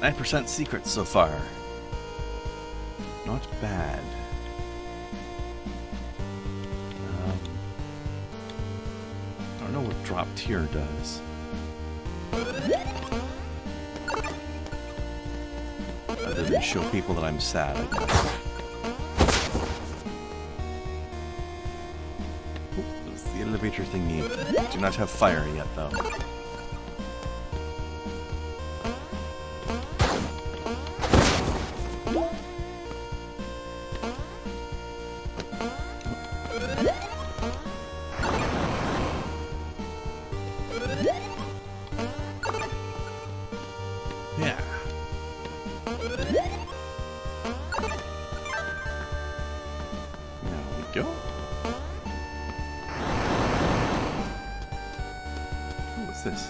9% secrets so far. Not bad. I don't know what drop tier does. Other than show people that I'm sad, I guess. Ooh, what's the elevator thingy? Do not have fire yet, though. This?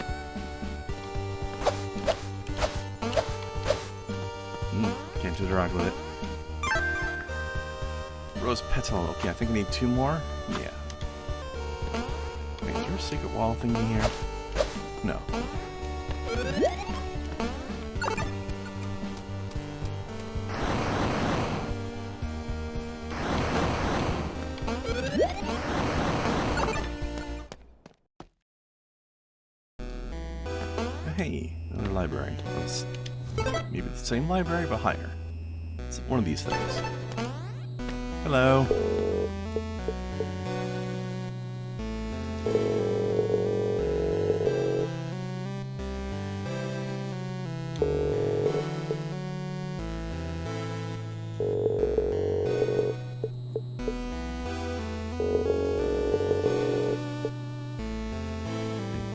Can't interact with it. Rose petal. Okay, I think I need 2 more. Yeah. Wait, is there a secret wall thingy here? No. Hey, another library. It's maybe the same library, but higher. It's one of these things. Hello.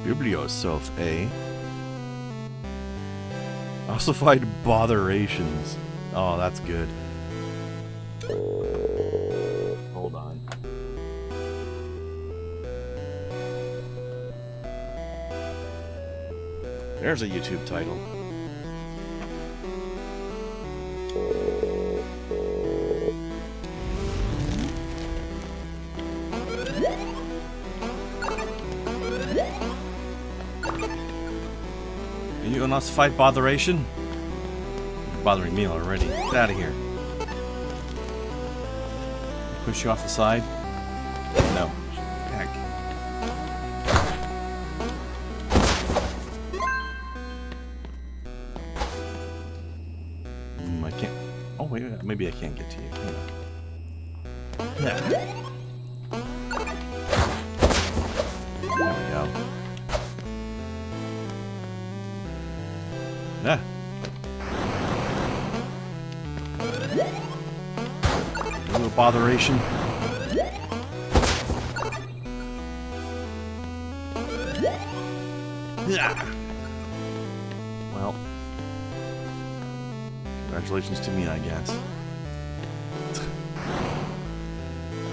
Biblioself, eh? Ossified Botherations. Oh, that's good. Hold on. There's a YouTube title. Are you an Ossified Botheration? You're bothering me already. Get out of here. Push you off the side? No. Heck. I can't. Oh, wait, maybe I can't get to you. Yeah. There we go. Yeah. A little botheration. Yeah. Well, congratulations to me, I guess.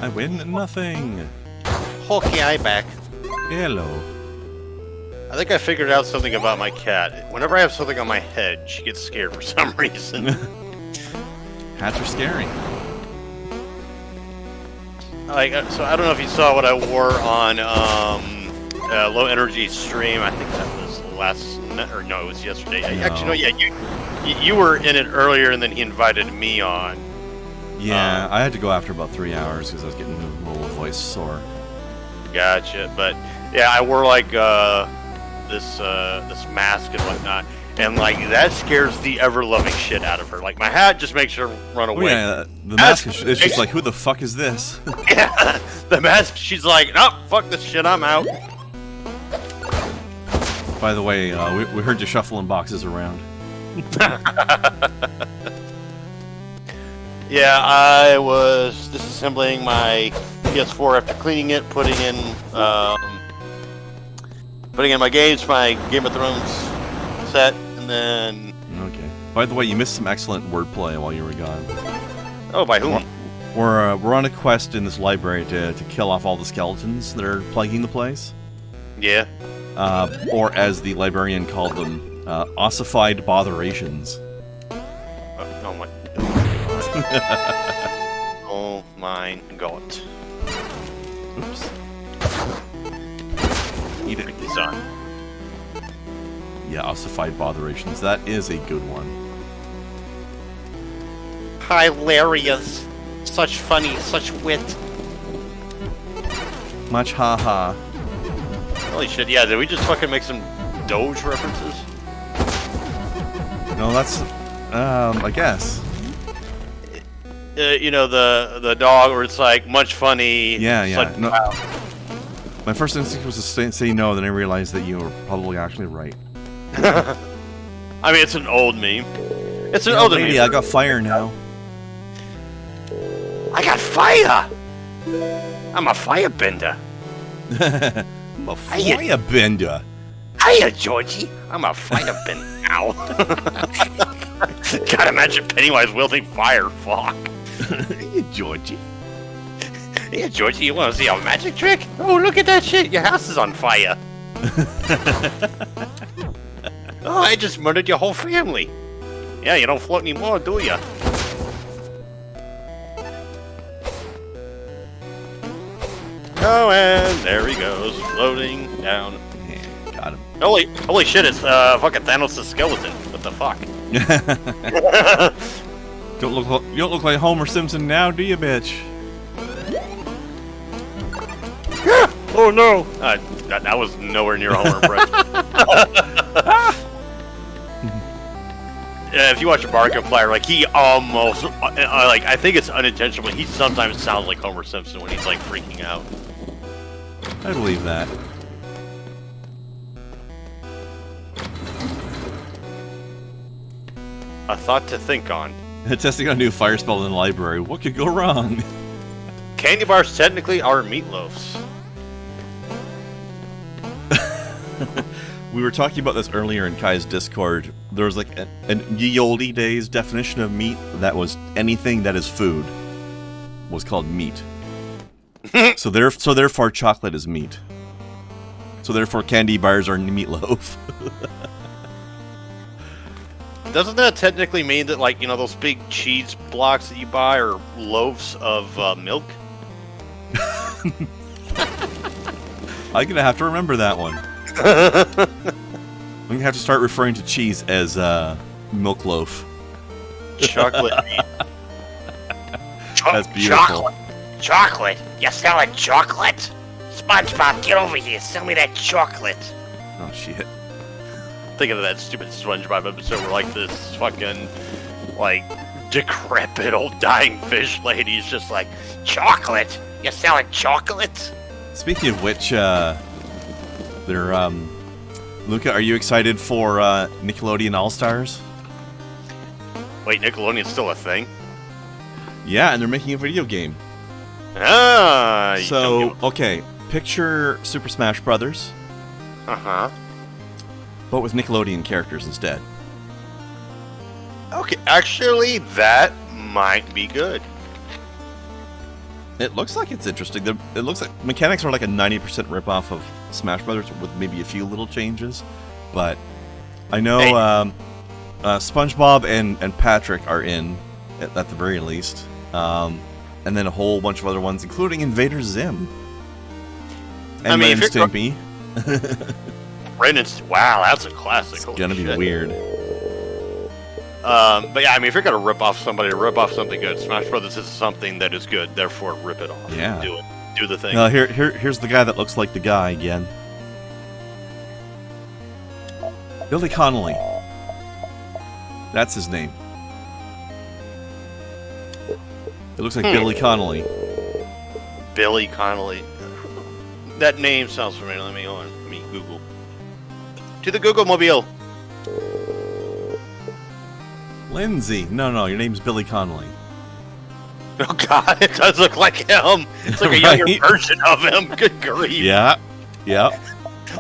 I win nothing. Hulky eye back. Hello. I think I figured out something about my cat. Whenever I have something on my head, she gets scared for some reason. Hats are scary. Like, so I don't know if you saw what I wore on low energy stream. I think that was last night, or no, it was yesterday. No. Actually, no, yeah, you were in it earlier, and then he invited me on. Yeah, I had to go after about 3 hours because I was getting a little voice sore. Gotcha, but yeah, I wore like this mask and whatnot, and like that scares the ever-loving shit out of her. Like my hat just makes her run away. Oh, yeah, the mask is just like, who the fuck is this? Yeah, the mask. She's like, no, fuck this shit, I'm out. By the way, we heard you shuffling boxes around. Yeah, I was disassembling my PS4 after cleaning it, putting in my games, my Game of Thrones set, and then... Okay. By the way, you missed some excellent wordplay while you were gone. Oh, by whom? We're on a quest in this library to kill off all the skeletons that are plaguing the place. Yeah. Or as the librarian called them, ossified botherations. Oh my... Oh my god. Oops. Eat it. Son. Yeah, Ossified Botherations. That is a good one. Hilarious. Such funny, such wit. Much haha. Holy shit, yeah, did we just fucking make some Doge references? No, that's... I guess. You know, the dog where it's like, much funny. Yeah, yeah. Such, No, wow. my first instinct was to say no, then I realized that you were probably actually right. I mean, it's an old meme. It's an old meme. Lady, I got fire now. I got fire! I'm a firebender. I'm a firebender. Hiya, Georgie. I'm a firebender now. God, imagine Pennywise wielding fire. Fuck. Hey, Georgie. Hey, Georgie, you want to see a magic trick? Oh, look at that shit. Your house is on fire. Oh, I just murdered your whole family. Yeah, you don't float anymore, do ya? Oh, and there he goes, floating down. Yeah, got him. Holy shit, it's fucking Thanos' skeleton. What the fuck? You don't look like Homer Simpson now, do you, bitch? Oh no! That was nowhere near Homer impression. Yeah, if you watch a Markiplier, like he almost, like I think it's unintentional, but he sometimes sounds like Homer Simpson when he's like freaking out. I believe that. A thought to think on. Testing a new fire spell in the library. What could go wrong? Candy bars technically are meatloafs. We were talking about this earlier in Kai's Discord. There was like an ye olde days definition of meat that was anything that is food was called meat. so therefore chocolate is meat. So therefore candy bars are meatloaf. Doesn't that technically mean that, like, you know, those big cheese blocks that you buy are loaves of milk? I'm gonna have to remember that one. I'm gonna have to start referring to cheese as milk loaf. Chocolate meat. That's beautiful. Chocolate? You selling chocolate? SpongeBob, get over here. Sell me that chocolate. Oh shit. Thinking of that stupid SpongeBob episode where, like, this fucking, like, decrepit old dying fish lady's just like, Chocolate? You selling chocolate? Speaking of which, Luca, are you excited for Nickelodeon All-Stars? wait, Nickelodeon's still a thing? Yeah, and they're making a video game. Ah! So, okay, picture Super Smash Brothers, Uh-huh. but with Nickelodeon characters instead. Okay, actually, that might be good. It looks like it's interesting. It looks like mechanics are like a 90% ripoff of Smash Brothers with maybe a few little changes. But I know SpongeBob and Patrick are in, at the very least. And then a whole bunch of other ones, including Invader Zim. And Ren and Stimpy. Ren and wow, that's a classic. It's gonna be weird. But yeah, I mean, if you're gonna rip off somebody, rip off something good. Smash Brothers is something that is good, therefore rip it off. Yeah. Do it. Do the thing. Here's the guy that looks like the guy again. Billy Connolly. That's his name. It looks like Billy Connolly. Billy Connolly. That name sounds familiar. Let me Google. To the Google mobile. Lindsay. No, your name's Billy Connolly. Oh god, it does look like him. It's like a younger version of him. Good grief. Yeah.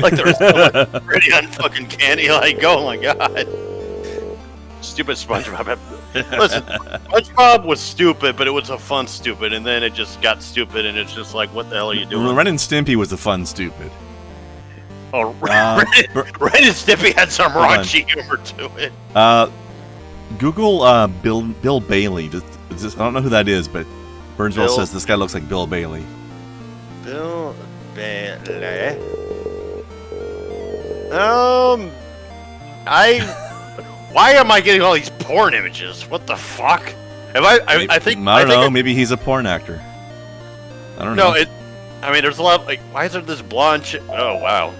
Like there's so much pretty unfucking candy. Like, oh my god. Stupid SpongeBob. Listen, SpongeBob was stupid, but it was a fun stupid, and then it just got stupid, and it's just like, what the hell are you doing? Ren and Stimpy was a fun stupid. Oh, Ren and Stimpy had some raunchy humor to it. Google Bill Bailey. I don't know who that is, but Burnsville says this guy looks like Bill Bailey. Bill Bailey. Why am I getting all these porn images? What the fuck? I think I don't know. Maybe he's a porn actor. I don't know. There's a lot. Like, why is there this blonde? Oh wow.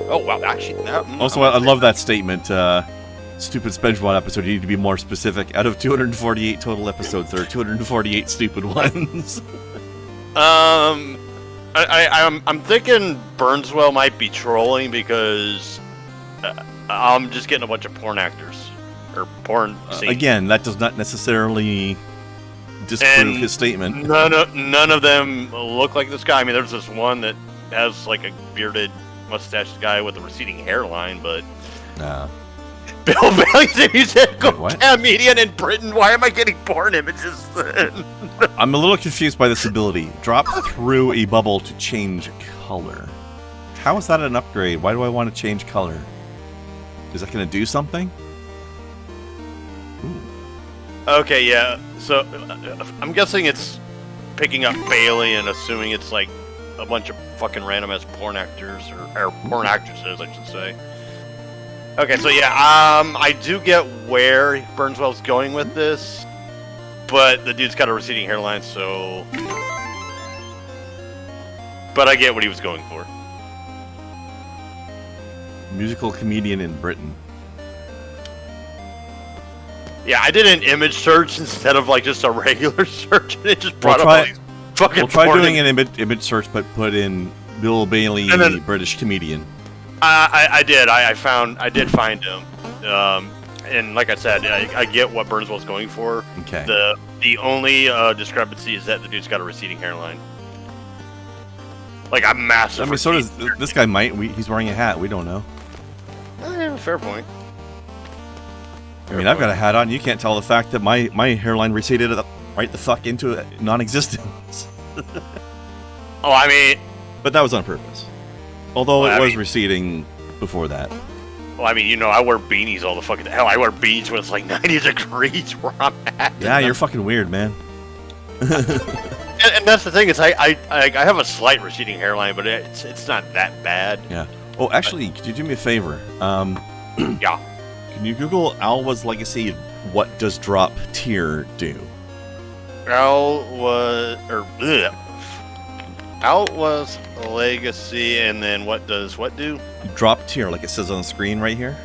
Oh wow. Actually, also, I love that statement. Stupid SpongeBob episode. You need to be more specific. Out of 248 total episodes, there are 248 stupid ones. I'm thinking Burnswell might be trolling because I'm just getting a bunch of porn actors or porn scenes. Again, that does not necessarily disprove his statement. None of them look like this guy. I mean, there's this one that has like a bearded, mustached guy with a receding hairline, but Bill Bailey's a musical comedian in Britain. Why am I getting porn images then? I'm a little confused by this ability. Drop through a bubble to change color. How is that an upgrade? Why do I want to change color? Is that going to do something? Ooh. Okay, yeah. So I'm guessing it's picking up Bailey and assuming it's like a bunch of fucking random ass porn actors or porn actresses, I should say. Okay, so yeah, I do get where Burnswell's going with this, but the dude's got a receding hairline, so. But I get what he was going for. Musical comedian in Britain. Yeah, I did an image search instead of like just a regular search, and it just brought up all these fucking. We'll try doing an image search, but put in Bill Bailey, British comedian. I did. I did find him, and like I said, I get what Burnswell's going for. Okay. The only discrepancy is that the dude's got a receding hairline, like a massive. I mean, so does this guy. He's wearing a hat. We don't know. Fair point. I mean, I've got a hat on. You can't tell the fact that my hairline receded right the fuck into non-existence. Oh, I mean, but that was on purpose. Although it was receding before that. Well, I mean, I wear beanies all the fucking hell. I wear beanies when it's like 90 degrees where I'm at. Yeah, you're fucking weird, man. and that's the thing is, I have a slight receding hairline, but it's not that bad. Yeah. Oh, actually, could you do me a favor? Yeah. Can you Google Alwa's Legacy? What does drop tier do? Alwa's Legacy, and then what does what do? Drop tier, like it says on the screen right here.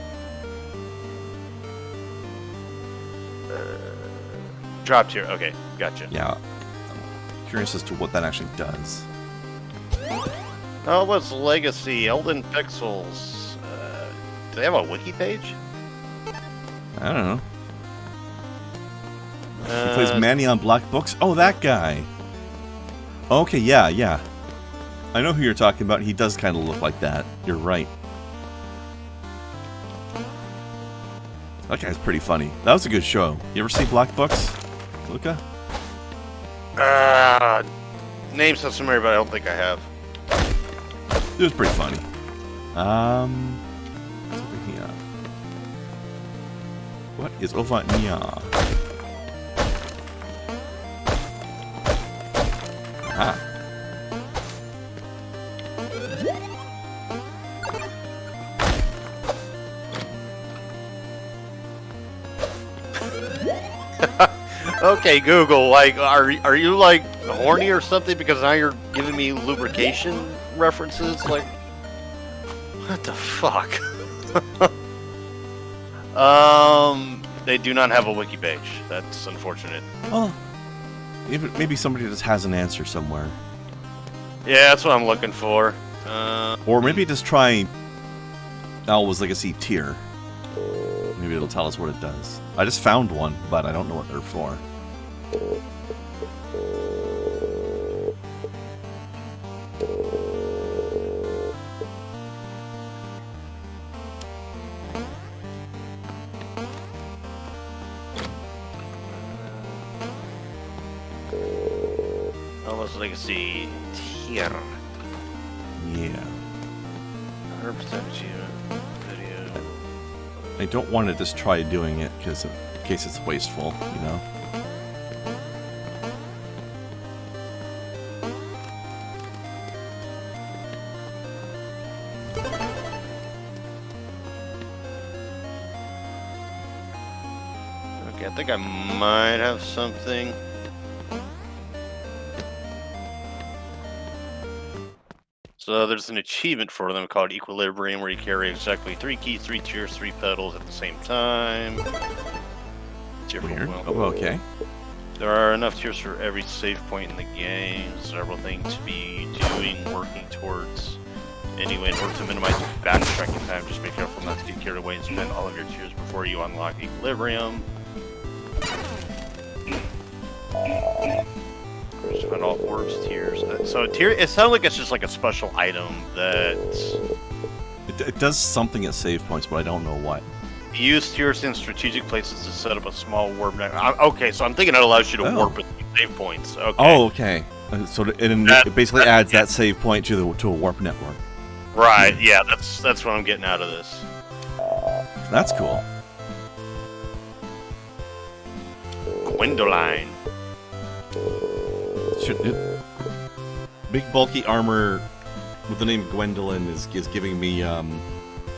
Drop tier. Okay, gotcha. Yeah. I'm curious as to what that actually does. Alwa's Legacy, Elden Pixels. Do they have a wiki page? I don't know. He plays Manny on Black Books. Oh, that guy. Okay, yeah. I know who you're talking about. He does kind of look like that. You're right. That guy's pretty funny. That was a good show. You ever see Black Books, Luca? Name sounds familiar, but I don't think I have. It was pretty funny. What's over here? What is over here? Aha. Okay, Google, like, are you like horny or something? Because now you're giving me lubrication references. Like, what the fuck? They do not have a wiki page. That's unfortunate. Oh, maybe somebody just has an answer somewhere. Yeah, that's what I'm looking for. Or maybe just try Alwa's Legacy tier. Maybe it'll tell us what it does. I just found one, but I don't know what they're for. Almost Legacy tier. Yeah. 100% achievement video. I don't want to just try doing it because in case it's wasteful, you know? Okay, I think I might have something. So there's an achievement for them called Equilibrium, where you carry exactly 3 keys, 3 tears, 3 petals at the same time. Weird. Oh, okay. There are enough tears for every save point in the game. Several things to be doing, working towards. Anyway, in order to minimize backtracking time, just be careful not to get carried away and spend all of your tears before you unlock Equilibrium. Spend all orbs, tears. So it sounds like it's just like a special item that... It does something at save points, but I don't know what. Use tears in strategic places to set up a small warp network. Okay, so I'm thinking it allows you to warp with save points. Okay. Oh, okay. So it basically adds that save point to a warp network. Right. Yeah, that's what I'm getting out of this. That's cool. Gwendoline. Big bulky armor with the name Gwendolyn is giving me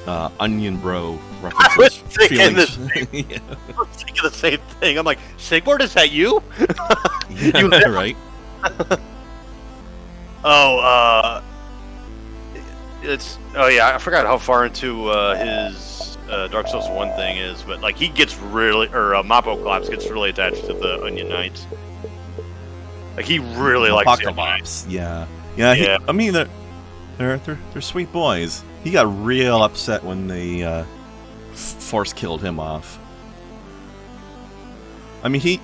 Onion Bro references. I was thinking yeah. I was thinking the same thing. I'm like, Sigmund, is that you? Yeah, You right. Oh yeah, I forgot how far into his Dark Souls 1 thing is, but like he gets really, or Mapoclops gets really attached to the Onion Knights. Like he really likes Apocalypse. Yeah. I mean, they're sweet boys. He got real upset when they force killed him off. I mean,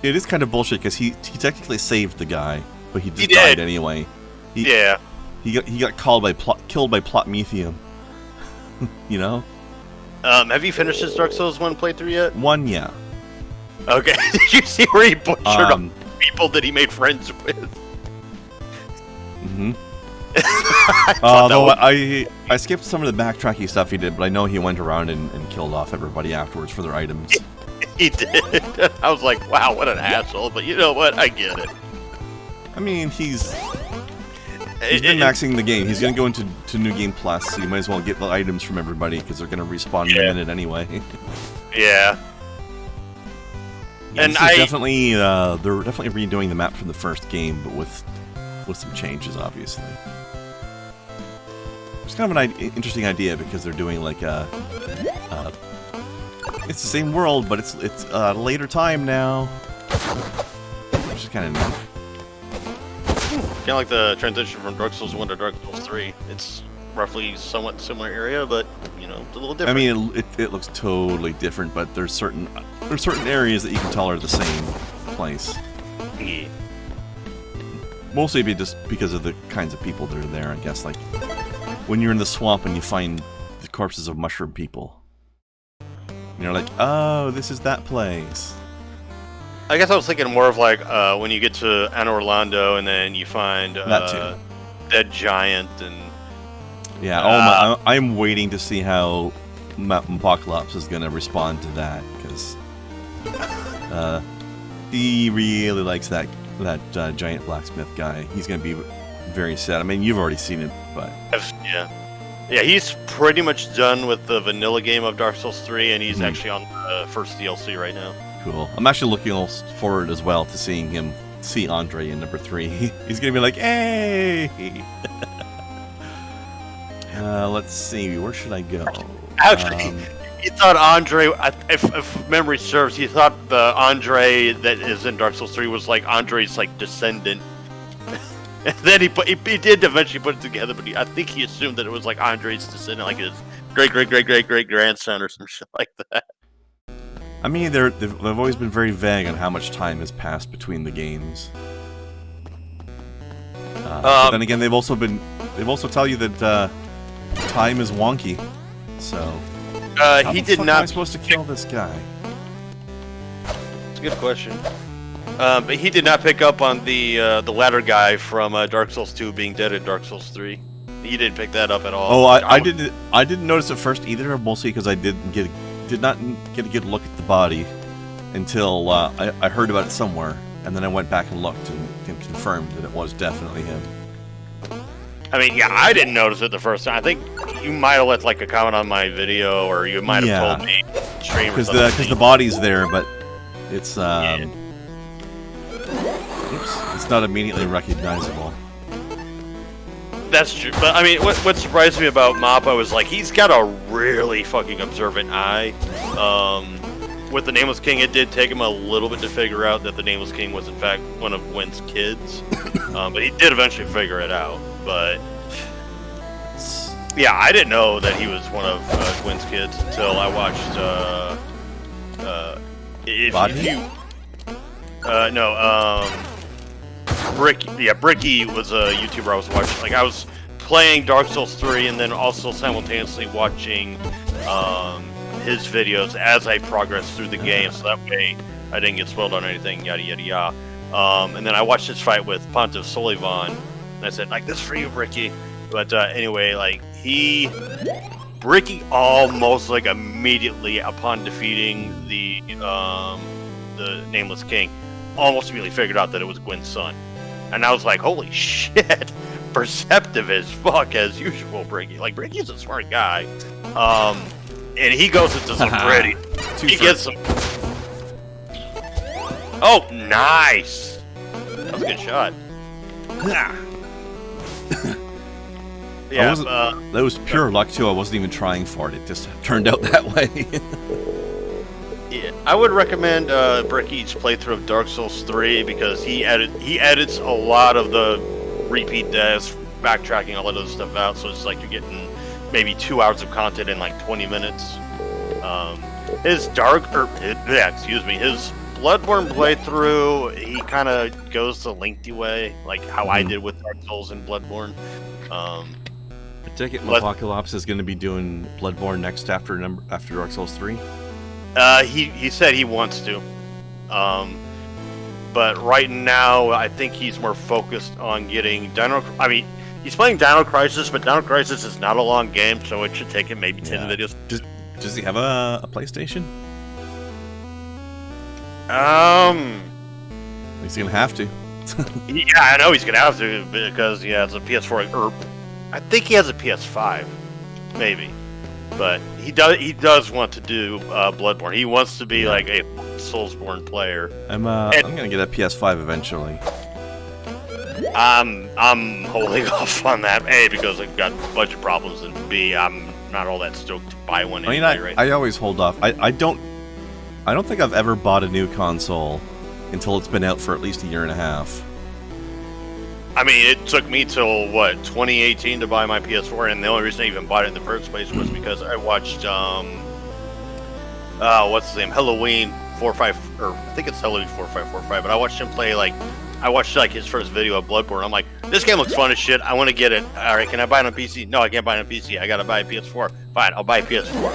it is kind of bullshit because he technically saved the guy, but he just died anyway. He got killed by Plotmethium. You know. Have you finished his Dark Souls 1 playthrough yet? One, yeah. Okay. Did you see where he butchered people that he made friends with? Mm-hmm. Although I skipped some of the backtracky stuff he did, but I know he went around and killed off everybody afterwards for their items. He did. I was like, wow, what an asshole. But you know what? I get it. I mean, he's been maxing the game. He's going to go into New Game Plus, so you might as well get the items from everybody because they're going to respawn in a minute anyway. Yeah. And they're definitely redoing the map from the first game, but with some changes, obviously. It's kind of an interesting idea because they're doing like it's the same world, but it's a later time now, which is kind of neat. Kind of like the transition from Dark Souls 1 to Dark Souls 3. It's roughly somewhat similar area, but you know, it's a little different. I mean, it looks totally different, but there's certain areas that you can tell are the same place. Yeah. Mostly just because of the kinds of people that are there, I guess. Like when you're in the swamp and you find the corpses of mushroom people, and you're like, oh, this is that place. I guess I was thinking more of like when you get to Anne Orlando and then you find Dead Giant and... Yeah, I'm waiting to see how Apocalypse is going to respond to that, because he really likes that giant blacksmith guy. He's going to be very sad. I mean, you've already seen it, but... Yeah, he's pretty much done with the vanilla game of Dark Souls 3, and he's actually on the first DLC right now. Cool. I'm actually looking forward as well to seeing Andre in number 3. He's gonna be like, hey! Let's see, where should I go? Actually, he thought Andre, if memory serves, he thought the Andre that is in Dark Souls 3 was like Andre's like descendant. And then he did eventually put it together, but I think he assumed that it was like Andre's descendant, like his great grandson or some shit like that. I mean, they've always been very vague on how much time has passed between the games. But then again, they've also tell you that time is wonky. So he did not. How am I supposed to kill this guy? It's a good question. But he did not pick up on the ladder guy from Dark Souls 2 being dead in Dark Souls 3. He didn't pick that up at all. Oh, I didn't notice it first either, mostly because I did not get a good look at the body until I heard about it somewhere, and then I went back and looked and confirmed that it was definitely him. I mean, yeah, I didn't notice it the first time. I think you might have left like a comment on my video, or you might have told me. Because the body's there, but It's oops, it's not immediately recognizable. That's true. But I mean, what surprised me about Mappa was like he's got a really fucking observant eye. With the Nameless King, it did take him a little bit to figure out that the Nameless King was in fact one of Gwen's kids. But he did eventually figure it out. But yeah, I didn't know that he was one of Gwen's kids until I watched. Bricky was a YouTuber I was watching. Like I was playing Dark Souls 3 and then also simultaneously watching his videos as I progressed through the game, so that way I didn't get spoiled on anything. Yada yada yada. And then I watched this fight with Pontiff Solivan, and I said, like, this for you, Bricky. But anyway, like Bricky almost like immediately upon defeating the Nameless King, almost immediately figured out that it was Gwen's son. And I was like, holy shit, perceptive as fuck as usual, Bricky. Like, Bricky's a smart guy. And he goes into some pretty... He gets some... Oh, nice! That was a good shot. Yeah, that was pure luck, too. I wasn't even trying for it. It just turned out that way. Yeah, I would recommend Bricky's playthrough of Dark Souls 3 because he edits a lot of the repeat deaths, backtracking all of those stuff out, so it's like you're getting maybe 2 hours of content in like 20 minutes. His Bloodborne playthrough, he kind of goes the lengthy way, like how I did with Dark Souls and Bloodborne. I take it Apocalypse is going to be doing Bloodborne next after Dark Souls 3? He said he wants to. But right now, I think he's more focused on getting he's playing Dino Crisis, but Dino Crisis is not a long game, so it should take him maybe 10 videos. Does he have a PlayStation? He's gonna have to. Yeah, I know he's gonna have to because he has a PS4. Or I think he has a PS5, maybe. But he does want to do Bloodborne. He wants to be like a Soulsborne player. I'm gonna get a PS5 eventually. I'm holding off on that. A, because I've got budget problems, and B, I'm not all that stoked to buy one anyway. Right now. I always hold off. I don't think I've ever bought a new console until it's been out for at least a year and a half. I mean, it took me till, 2018 to buy my PS4, and the only reason I even bought it in the first place was because I watched, what's his name? Halloween 45, or I think it's Halloween 4545, but I watched him play, his first video of Bloodborne. I'm like, this game looks fun as shit. I want to get it. All right, can I buy it on PC? No, I can't buy it on PC. I got to buy a PS4. Fine, I'll buy a PS4.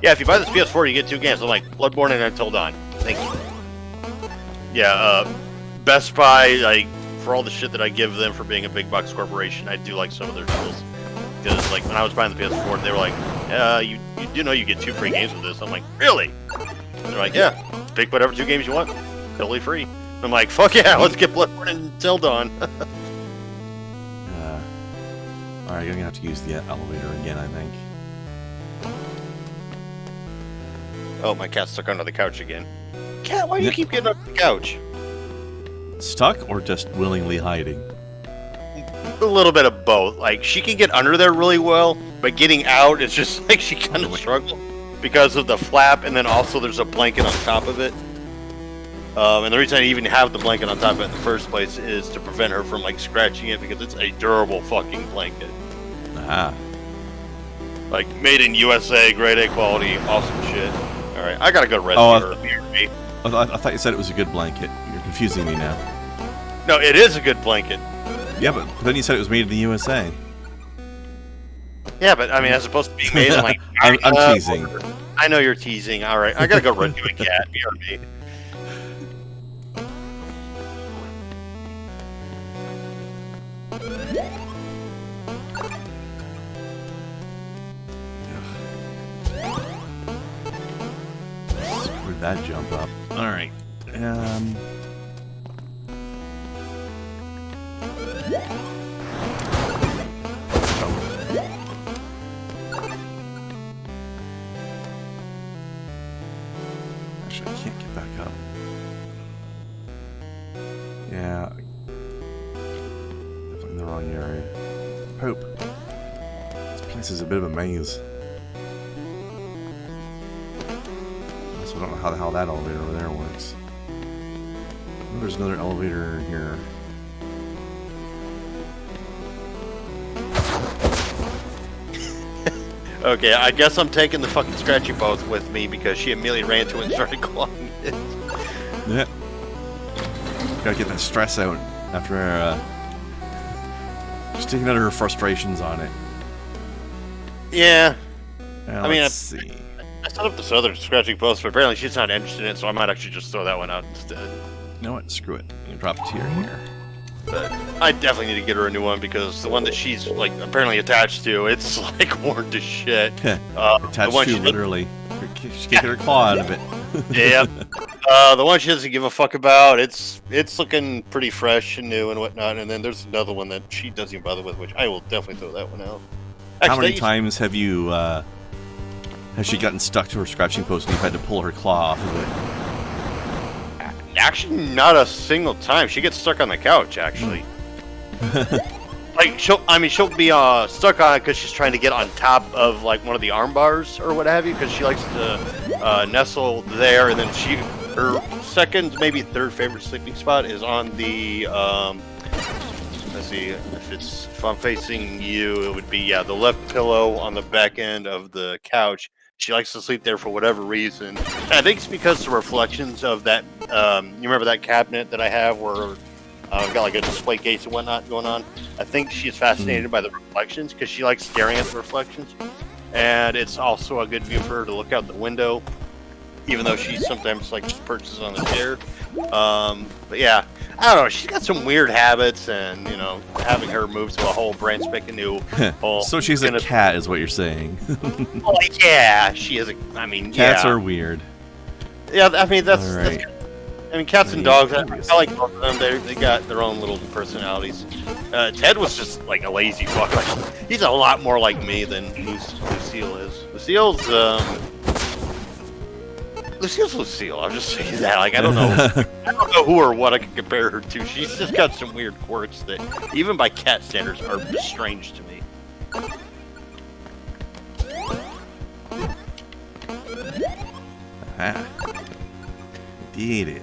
Yeah, if you buy this PS4, you get 2 games. I'm like, Bloodborne and Until Dawn. Thank you. Yeah, Best Buy, for all the shit that I give them for being a big bucks corporation, I do like some of their deals. Because, when I was buying the PS4, they were like, you do know you get 2 free games with this. I'm like, really? They're like, yeah, pick whatever 2 games you want. Totally free. I'm like, fuck yeah, let's get Bloodborne and Until Dawn. Alright, I'm gonna have to use the elevator again, I think. Oh, my cat's stuck under the couch again. Cat, why do you keep getting up the couch? Stuck or just willingly hiding? A little bit of both. She can get under there really well, but getting out, it's just she kind of struggles because of the flap, and then also there's a blanket on top of it. And the reason I even have the blanket on top of it in the first place is to prevent her from scratching it, because it's a durable fucking blanket. Ah. Made in USA, grade A quality, awesome shit. Alright, I gotta go rescue her. I thought you said it was a good blanket. You're confusing me now. No, it is a good blanket. Yeah, but then you said it was made in the USA. Yeah, but I mean, as opposed to being made in I'm teasing. I know you're teasing. Alright, I gotta go rescue a cat. BRB. Screw that jump up. Alright. Actually, I can't get back up. Yeah. Definitely in the wrong area. Hope. This place is a bit of a maze. Also, I don't know how the hell that elevator over there works. Oh, there's another elevator here. Okay, I guess I'm taking the fucking scratchy post with me because she immediately ran to it and started clawing it. Yeah. Gotta get that stress out after just taking out her frustrations on it. Yeah. Now, let's see. I set up this other scratching post, but apparently she's not interested in it, so I might actually just throw that one out instead. You know what? Screw it. I'm gonna drop a tier here. But I definitely need to get her a new one because the one that she's like apparently attached to, it's like worn to shit. Attached to literally. She's kicking her claw out of it. Yeah. The one she doesn't give a fuck about, it's looking pretty fresh and new and whatnot. And then there's another one that she doesn't even bother with, which I will definitely throw that one out. Actually, how many times have you has she gotten stuck to her scratching post and you've had to pull her claw off of it? Actually, not a single time. She gets stuck on the couch, actually. Like, she'll be stuck on it because she's trying to get on top of, like, one of the arm bars or what have you, because she likes to nestle there, and then her second, maybe third favorite sleeping spot is on the, let's see, if I'm facing you, it would be, yeah, the left pillow on the back end of the couch. She likes to sleep there for whatever reason. And I think it's because the reflections of that, you remember that cabinet that I have where I've got like a display case and whatnot going on? I think she's fascinated by the reflections because she likes staring at the reflections. And it's also a good view for her to look out the window, even though she sometimes like just perches on the chair. But yeah, I don't know. She's got some weird habits, and you know, having her move to a whole brand spanking new home. So she's a cat, is what you're saying. Oh yeah, she is. I mean, cats are weird. Yeah, I mean that's. Right. I mean, cats and dogs. I like both of them. They got their own little personalities. Ted was just like a lazy fuck. Like, he's a lot more like me than Lucille is. Lucille's Lucille. I'm just saying that. Like, I don't know who or what I can compare her to. She's just got some weird quirks that, even by cat standards, are strange to me. Ah. Did it.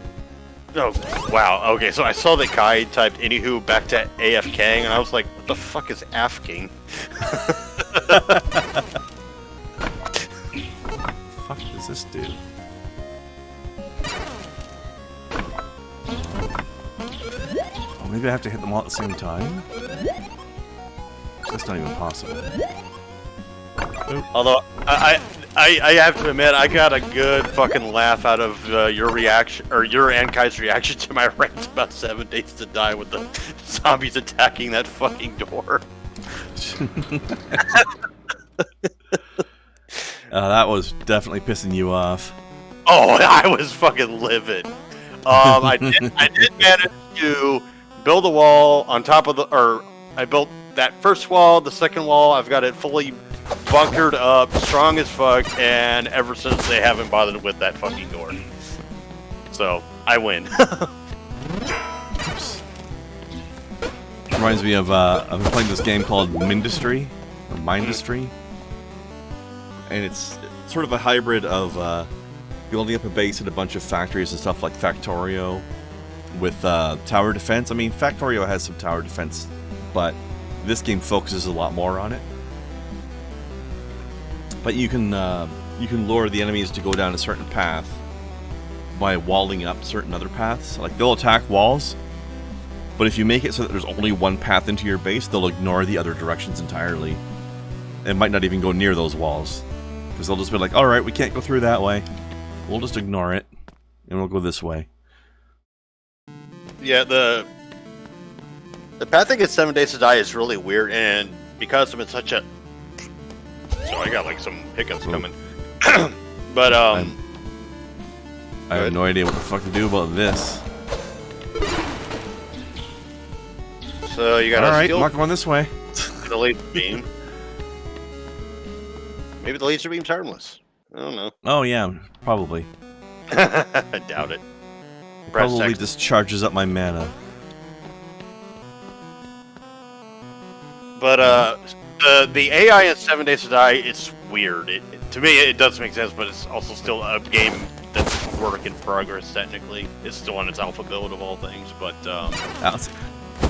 Oh, wow. Okay, so I saw that Kai typed anywho back to AFK, and I was like, what the fuck is AFKing? Fuck does this do? Oh, maybe I have to hit them all at the same time? That's not even possible. Oop. Although, I have to admit, I got a good fucking laugh out of your reaction, or your and Kai's reaction to my rant about 7 Days to Die with the zombies attacking that fucking door. That was definitely pissing you off. Oh, I was fucking livid. I did manage to build a wall on top of I built that first wall, the second wall, I've got it fully bunkered up, strong as fuck, and ever since they haven't bothered with that fucking door. So, I win. Oops. Reminds me of, I've been playing this game called Mindustry, or Mindustry. And it's sort of a hybrid of building up a base and a bunch of factories and stuff like Factorio with tower defense. I mean, Factorio has some tower defense, but this game focuses a lot more on it. But you can lure the enemies to go down a certain path by walling up certain other paths. Like, they'll attack walls, but if you make it so that there's only one path into your base, they'll ignore the other directions entirely. And might not even go near those walls. Because they'll just be like, alright, we can't go through that way. We'll just ignore it, and we'll go this way. Yeah, the path that gets 7 Days to Die is really weird, and because I'm in such a... So I got like some hiccups coming. But, I have no idea what the fuck to do about this. So you gotta Alright, I'm not going this way. the laser beam. Maybe the laser beam's harmless. I don't know. Oh yeah, probably. I doubt it. Brass Probably tacks. just charges up my mana. But the AI in 7 Days to Die, it's weird. To me, it does make sense, but it's also still a game that's a work in progress. Technically, it's still on its alpha build of all things. But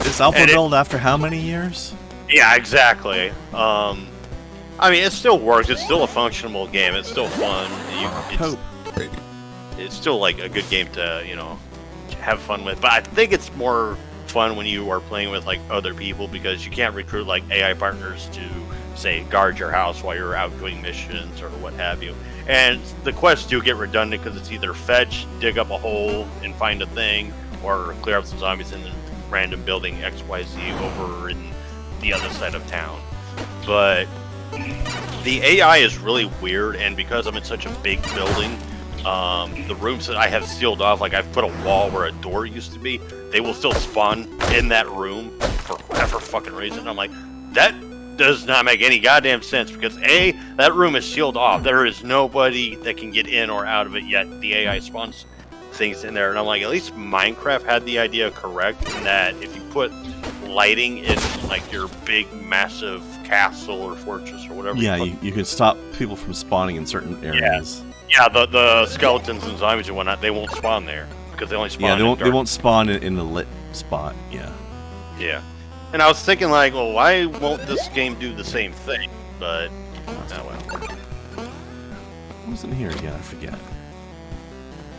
Is alpha build after how many years? yeah, exactly. I mean, it still works. It's still a functional game. It's still fun. It's still like a good game to have fun with. But I think it's more fun when you are playing with like other people because you can't recruit like AI partners to say guard your house while you're out doing missions or what have you. And the quests do get redundant because it's either fetch, dig up a hole and find a thing, or clear up some zombies in the random building XYZ over in the other side of town. But the AI is really weird, and because I'm in such a big building, the rooms that I have sealed off, like I've put a wall where a door used to be, they will still spawn in that room for whatever fucking reason. I'm like, that does not make any goddamn sense because A, that room is sealed off. There is nobody that can get in or out of it yet. The AI spawns things in there, and I'm like, at least Minecraft had the idea correct in that if you put lighting in like your big massive castle or fortress or whatever. Yeah, you can stop people from spawning in certain areas. Yeah, the skeletons and zombies and whatnot, they won't spawn there because they only spawn. Yeah, they won't spawn in the lit spot. Yeah. Yeah, and I was thinking like, well, why won't this game do the same thing? But oh well. What was in here again? I forget.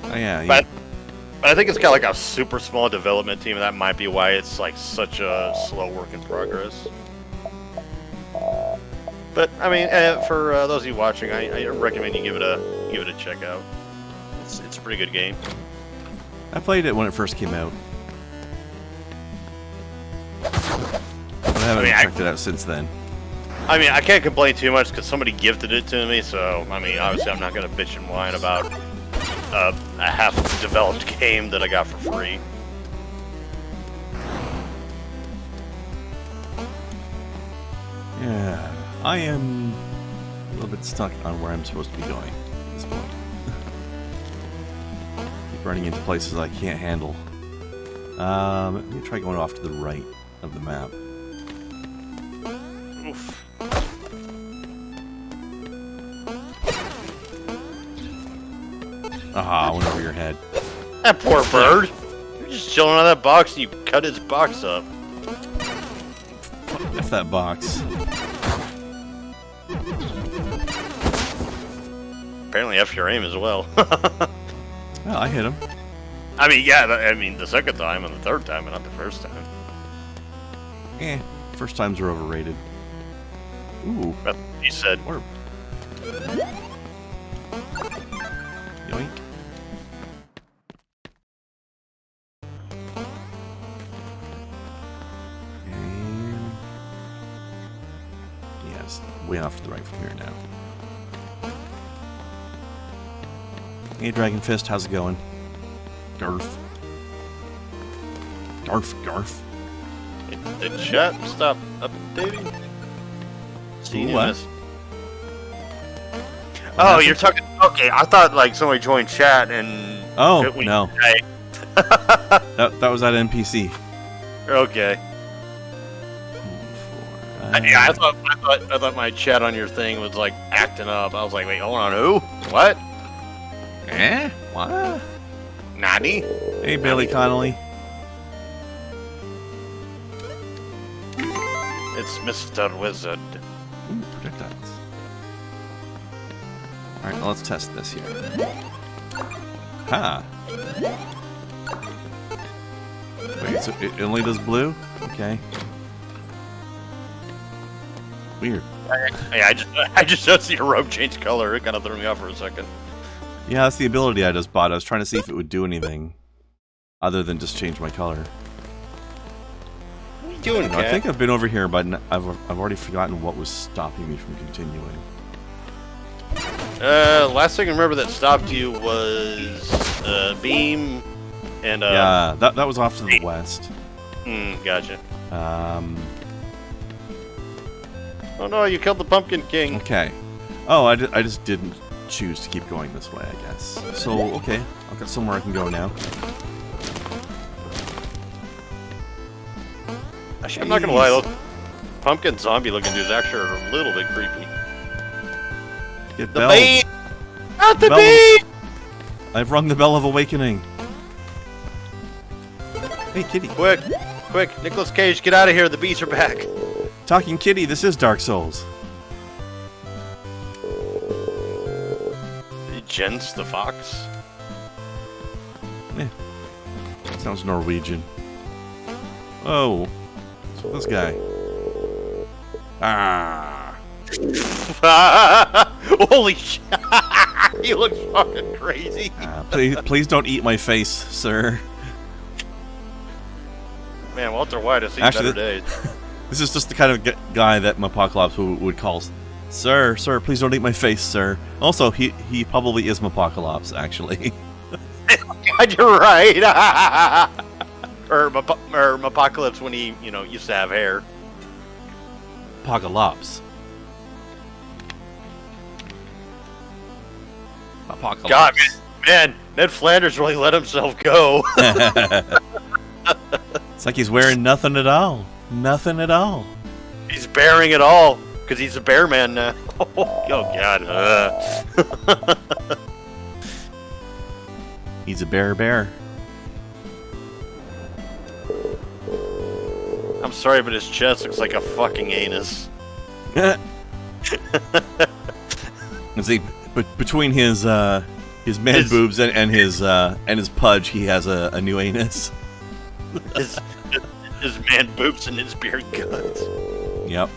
Oh yeah. But I think it's got like a super small development team, and that might be why it's like such a slow work in progress. But I mean, for those of you watching, I recommend you give it a check out. It's a pretty good game. I played it when it first came out. But I haven't checked it out since then. I mean, I can't complain too much because somebody gifted it to me. So I mean, obviously, I'm not gonna bitch and whine about a half-developed game that I got for free. Yeah, I am a little bit stuck on where I'm supposed to be going at this point. Keep running into places I can't handle. Let me try going off to the right of the map. Oof. Aha, I went over your head. That poor bird. You're just chilling on that box and you cut his box up. F that box. Apparently F your aim as well. Well, I hit him. I mean, yeah, I mean, the second time and the third time, but not the first time. First times are overrated. Ooh. That's what he said. Orb. Yoink. And... yes, way off to the right from here now. Hey, Dragon Fist, how's it going? Garf. Garf, garf. Did chat stop updating? Ooh, what? Oh, you're talking. Okay, I thought like somebody joined chat and. Oh, when no. Hey. That was that NPC. Okay. Yeah, I thought my chat on your thing was like acting up. I was like, wait, hold on, who? What? What? Nani? Hey, Billy Connolly. It's Mr. Wizard. Ooh, projectiles. Alright, let's test this here. Ha! Wait, so it only does blue? Okay. Weird. Yeah, I just noticed your robe change color. It kind of threw me off for a second. Yeah, that's the ability I just bought. I was trying to see if it would do anything other than just change my color. What are you doing, I think I've been over here, but I've already forgotten what was stopping me from continuing. Last thing I remember that stopped you was Beam and yeah, that was off to the west. Gotcha. Oh no, you killed the Pumpkin King. Okay. Oh, I just didn't choose to keep going this way, I guess. So, okay, I've got somewhere I can go now. Actually, I'm not gonna lie, those pumpkin zombie looking dudes actually are a little bit creepy. Get The bell. bee! Not the Bell. bee! I've rung the bell of awakening. Hey, kitty. Quick, Nicolas Cage, get out of here, the bees are back. Talking kitty, this is Dark Souls. Jens the fox? Sounds Norwegian. Oh, what's this guy? Ah. Holy shit! He looks fucking crazy. Please don't eat my face, sir. Man, Walter White has seen Actually, better days. This is just the kind of guy that Mapocalypse would call, sir, please don't eat my face, sir. Also, he probably is Mapocalypse, actually. God, you're right. or Mapocalypse when he, used to have hair. Apocalypse. Apocalypse. God, man, Ned Flanders really let himself go. It's like he's wearing nothing at all. Nothing at all. He's bearing it all because he's a bear man now. Oh God. He's a bear. I'm sorry, but his chest looks like a fucking anus. See, but between his man boobs and his pudge, he has a new anus. His man boobs and his beard guns. Yep.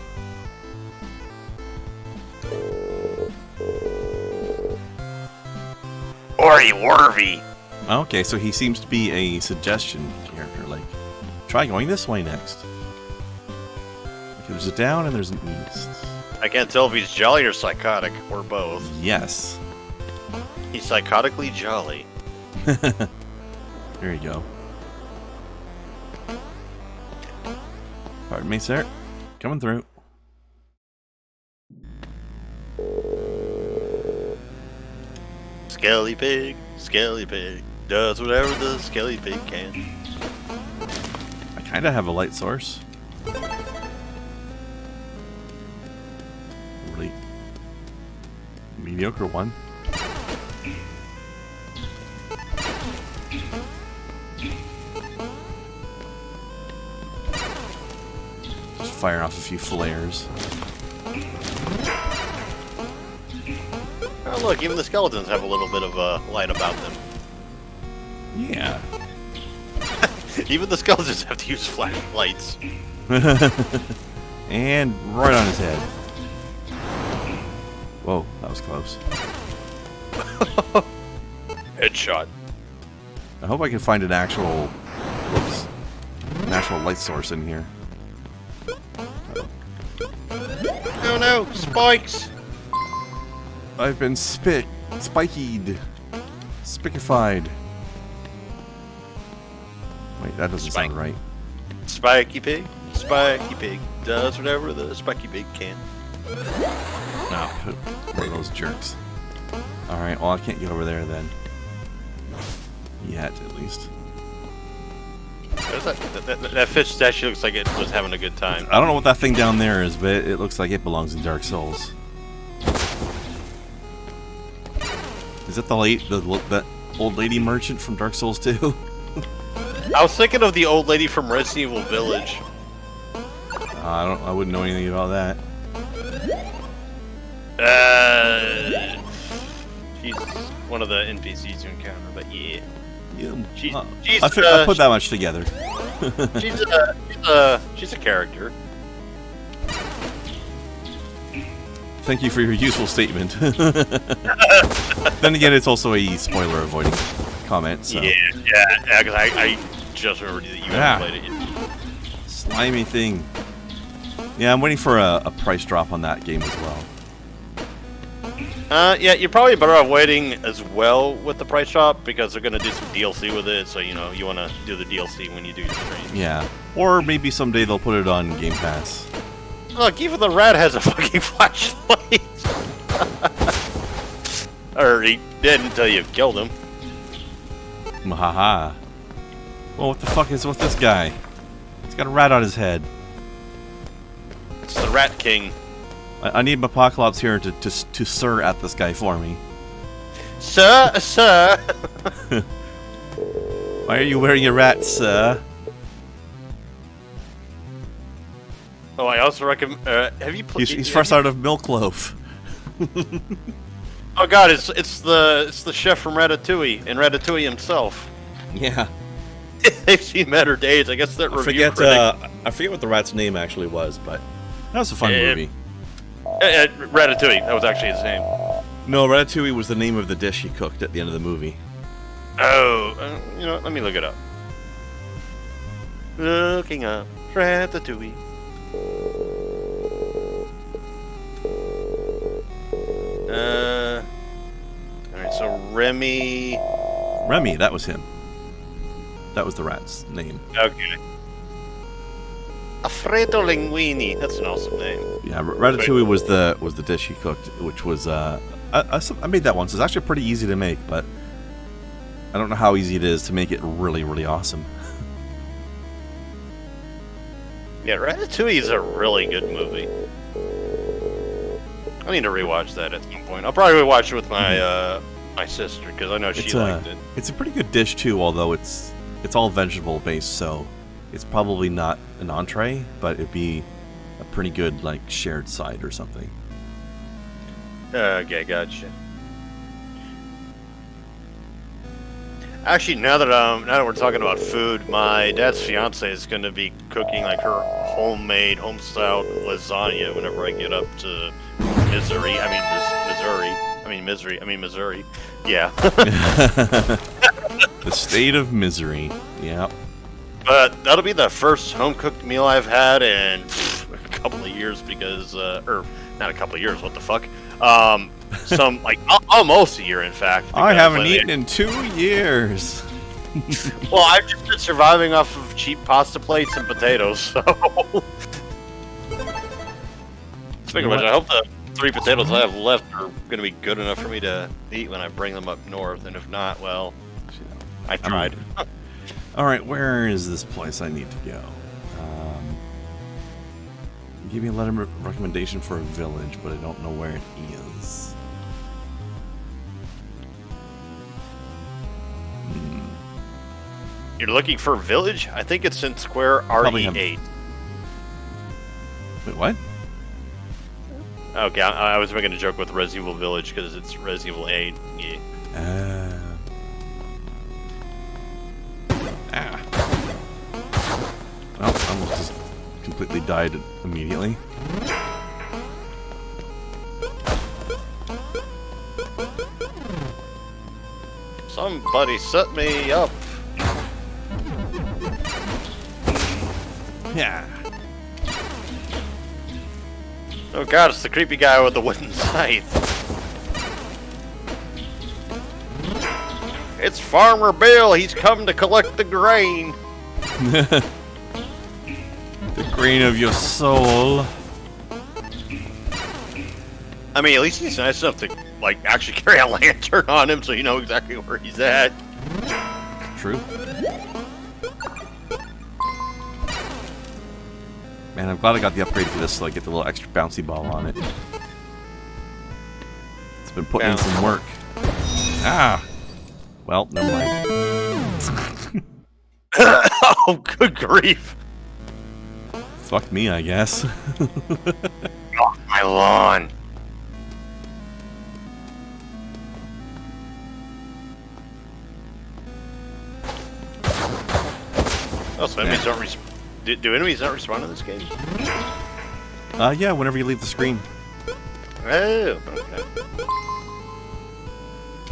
Ori Warvy. Okay, so he seems to be a suggestion character. Like, try going this way next. Okay, there's a down and there's an east. I can't tell if he's jolly or psychotic, or both. Yes. He's psychotically jolly. There you go. Pardon me, sir. Coming through. Skelly pig, does whatever the skelly pig can. I kind of have a light source. Really mediocre one. Just firing off a few flares. Oh look, even the skeletons have a little bit of light about them. Yeah. Even the skeletons have to use flashlights. And right on his head. Whoa, that was close. Headshot. I hope I can find an actual, light source in here. Oh no, spikes! I've been spikied, spikified. Wait, that doesn't sound right. Spiky pig, does whatever the spiky pig can. No, one of those jerks. Alright, well I can't get over there then. Yet, at least. That fish statue looks like it was having a good time. I don't know what that thing down there is, but it looks like it belongs in Dark Souls. Is that that old lady merchant from Dark Souls 2? I was thinking of the old lady from Resident Evil Village. I wouldn't know anything about that. She's one of the NPCs you encounter, but yeah. She's I put that much together. she's a character. Thank you for your useful statement. Then again, it's also a spoiler-avoiding comment. So. Yeah, because I just remembered that you haven't played it yet. Slimy thing. Yeah, I'm waiting for a price drop on that game as well. Yeah, you're probably better off waiting as well with the price drop because they're going to do some DLC with it, so you want to do the DLC when you do your stream. Yeah, or maybe someday they'll put it on Game Pass. Look, even the rat has a fucking flashlight. Or he did until you killed him. Haha. Well, what the fuck is with this guy? He's got a rat on his head. It's the Rat King. I need Apocalypse here to sir at this guy for me. Sir, sir. Why are you wearing a rat, sir? Oh, I also recommend. Have you played? He's fresh out of Milk Loaf. Oh God, it's the chef from Ratatouille and Ratatouille himself. Yeah. They've seen better days. I guess that I review forget. critic. I forget what the rat's name actually was, but that was a fun movie. Ratatouille. That was actually his name. No, Ratatouille was the name of the dish he cooked at the end of the movie. Oh, you know what? Let me look it up. Looking up Ratatouille. Alright, so Remy. Remy, that was him. That was the rat's name. Okay. Alfredo Linguini. That's an awesome name. Yeah, Ratatouille was the dish he cooked, which was I made that once. It's actually pretty easy to make, but I don't know how easy it is to make it really, really awesome. Yeah, Ratatouille is a really good movie. I need to rewatch that at some point. I'll probably rewatch it with my my sister because I know she liked it. It's a pretty good dish too, although it's all vegetable based, so it's probably not an entree, but it'd be a pretty good like shared side or something. Okay, gotcha. Actually, now that we're talking about food, my dad's fiance is going to be cooking like her homemade, home-style lasagna whenever I get up to Missouri. Yeah. The state of misery. Yeah. But that'll be the first home-cooked meal I've had in a couple of years because, or not a couple of years, what the fuck? Some, like, almost a year, in fact. I haven't eaten in 2 years. Well, I've just been surviving off of cheap pasta plates and potatoes, so... Speaking of which, I hope the 3 potatoes I have left are going to be good enough for me to eat when I bring them up north, and if not, well, I tried. Alright, where is this place I need to go? Give me a letter recommendation for a village, but I don't know where it is. You're looking for a village? I think it's in Square RE8. Wait, what? Okay, I was making a joke with Resident Evil Village because it's Resident Evil 8. Yeah. Well, I almost just completely died immediately. Somebody set me up. Yeah. Oh god, it's the creepy guy with the wooden scythe. It's Farmer Bill. He's come to collect the grain. The grain of your soul. I mean, at least he's nice enough to, like, actually carry a lantern on him so you know exactly where he's at. True. Man, I'm glad I got the upgrade for this so I get the little extra bouncy ball on it. It's been putting in some work. Ah! Well, never mind. Oh, good grief. Fuck me, I guess. Off my lawn. Oh, so enemies don't do enemies not respond in this game? Yeah, whenever you leave the screen. Oh, okay.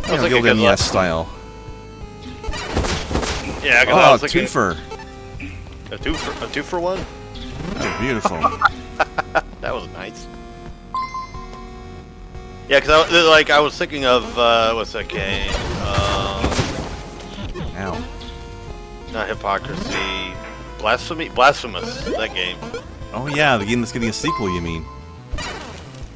Yeah, the old NES style. Yeah, because I was thinking... A two for one? Oh, beautiful. That was nice. Yeah, because I was thinking of, what's that game? Ow. Not Hypocrisy. Blasphemous, that game. Oh yeah, the game that's getting a sequel, you mean?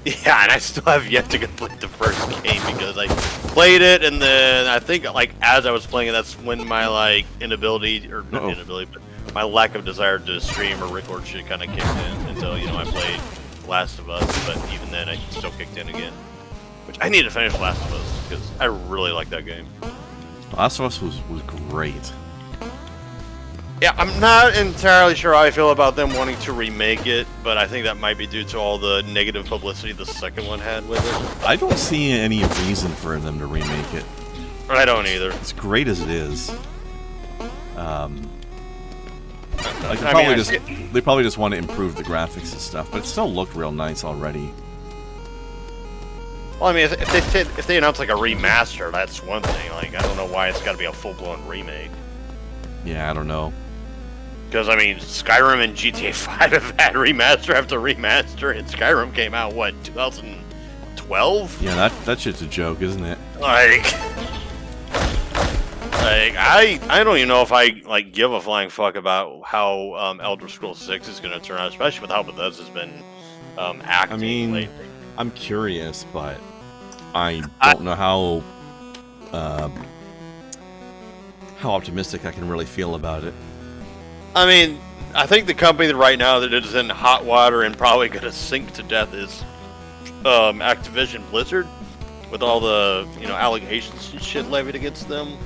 Yeah, and I still have yet to complete the first game because I played it, and then I think like as I was playing it, that's when my like inability or not inability, but my lack of desire to stream or record shit kind of kicked in until I played Last of Us. But even then, it still kicked in again, which I need to finish Last of Us because I really like that game. Last of Us was great. Yeah, I'm not entirely sure how I feel about them wanting to remake it, but I think that might be due to all the negative publicity the second one had with it. I don't see any reason for them to remake it. I don't either. It's great as it is. They probably just want to improve the graphics and stuff, but it still looked real nice already. Well, I mean, if they announce like a remaster, that's one thing. Like, I don't know why it's got to be a full-blown remake. Yeah, I don't know. Because, I mean, Skyrim and GTA 5 have had remaster after remaster, and Skyrim came out, what, 2012? Yeah, that shit's a joke, isn't it? I don't even know if I, like, give a flying fuck about how Elder Scrolls 6 is going to turn out, especially with how Bethesda's been acting lately. I'm curious, but I don't know how optimistic I can really feel about it. I mean, I think the company right now that is in hot water and probably going to sink to death is Activision Blizzard, with all the allegations and shit levied against them.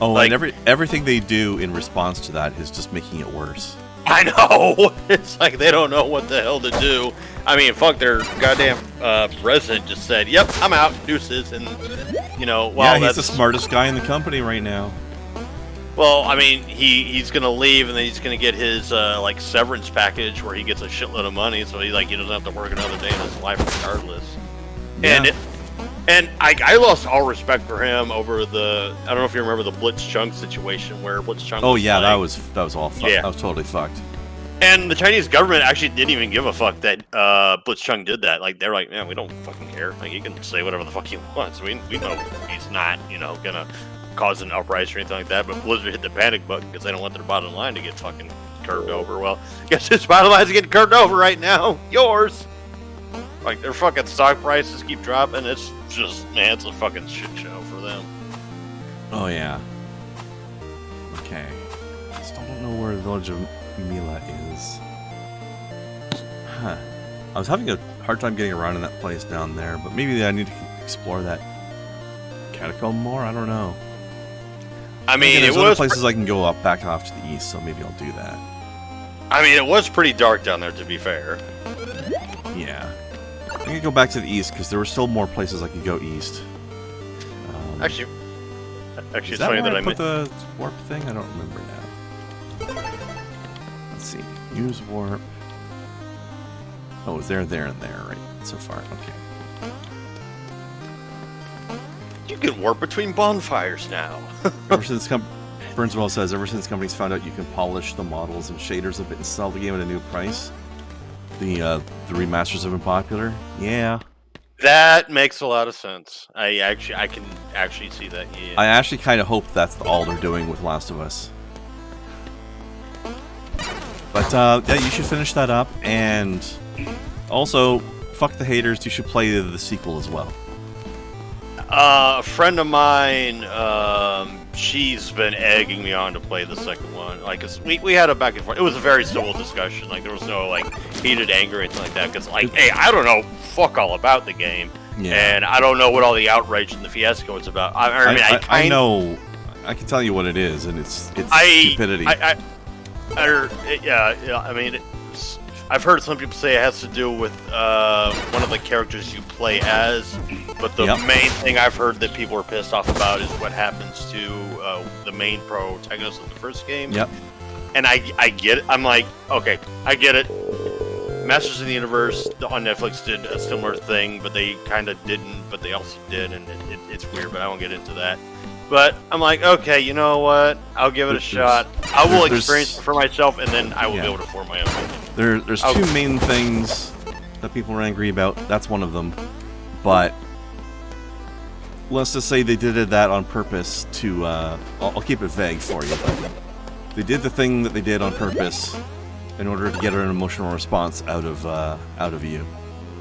Oh, like, and everything they do in response to that is just making it worse. I know. It's like they don't know what the hell to do. I mean, fuck, their goddamn president just said, "Yep, I'm out, deuces," and yeah, he's the smartest guy in the company right now. Well, I mean, he's gonna leave, and then he's gonna get his like severance package where he gets a shitload of money, so he doesn't have to work another day in his life regardless. Yeah. And I lost all respect for him over the, I don't know if you remember the Blitzchung situation where Blitzchung. Oh yeah, that was all fucked. Yeah. That was totally fucked. And the Chinese government actually didn't even give a fuck that Blitzchung did that. Like, they're like, man, we don't fucking care. Like, he can say whatever the fuck he wants. We know he's not gonna cause an uprising or anything like that, but Blizzard hit the panic button because they don't want their bottom line to get fucking curved over. Well, guess his bottom line's getting curved over right now. Yours. Like, their fucking stock prices keep dropping. It's just, man, it's a fucking shit show for them. Oh, yeah. Okay. I still don't know where the village of Mila is. Huh. I was having a hard time getting around in that place down there, but maybe I need to explore that catacomb more? I don't know. I mean, there's other places I can go back off to the east, so maybe I'll do that. I mean, it was pretty dark down there, to be fair. Yeah. I could go back to the east, because there were still more places I could go east. Actually, it's funny that I put the warp thing? I don't remember now. Let's see. Use warp. Oh, it's there, and there, right? So far, okay. You can warp between bonfires now. Ever since Burnswell says, ever since companies found out you can polish the models and shaders a bit and sell the game at a new price, the remasters have been popular. Yeah. That makes a lot of sense. I can actually see that. Yeah. I actually kind of hope that's all they're doing with Last of Us. But yeah, you should finish that up, and also, fuck the haters. You should play the sequel as well. A friend of mine, she's been egging me on to play the second one. Like, 'cause we had a back and forth. It was a very civil discussion. Like, there was no like heated anger or anything like that. Because like, hey, I don't know fuck all about the game, and I don't know what all the outrage and the fiasco is about. I know. I can tell you what it is, and it's stupidity. I mean, I've heard some people say it has to do with one of the characters you play as, but the main thing I've heard that people are pissed off about is what happens to the main protagonist of the first game. Yep. And I get it. I'm like, okay, I get it. Masters of the Universe on Netflix did a similar thing, but they kind of didn't, but they also did, and it's weird, but I won't get into that. But I'm like, okay, you know what? I'll give it a shot. I will experience it for myself, and then I will be able to form my own opinion. There's two main things that people are angry about. That's one of them. But let's just say they did that on purpose to... I'll keep it vague for you. But they did the thing that they did on purpose in order to get an emotional response out of you.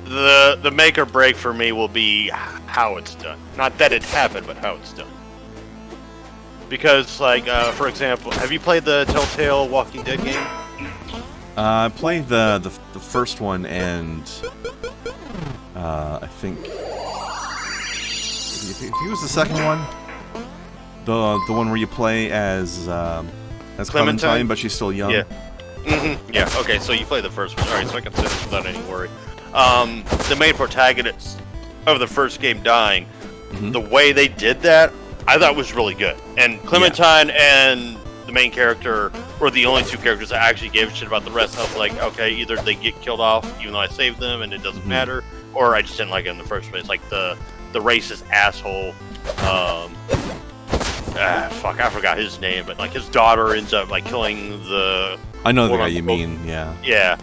the make or break for me will be how it's done. Not that it happened, but how it's done. Because, like, for example, have you played the Telltale Walking Dead game? I played the first one, and I think it was the second one. The one where you play as Clementine, but she's still young. Yeah. Mm-hmm. Yeah. Okay. So you play the first one. All right. So I can say this without any worry. The main protagonist of the first game dying, the way they did that, I thought was really good. And Clementine and the main character were the only two characters that actually gave a shit about the rest. I was like, okay, either they get killed off, even though I saved them, and it doesn't matter, or I just didn't like it in the first place. Like the racist asshole. Fuck, I forgot his name, but like his daughter ends up like killing the. I know the guy you mean. Yeah. Yeah.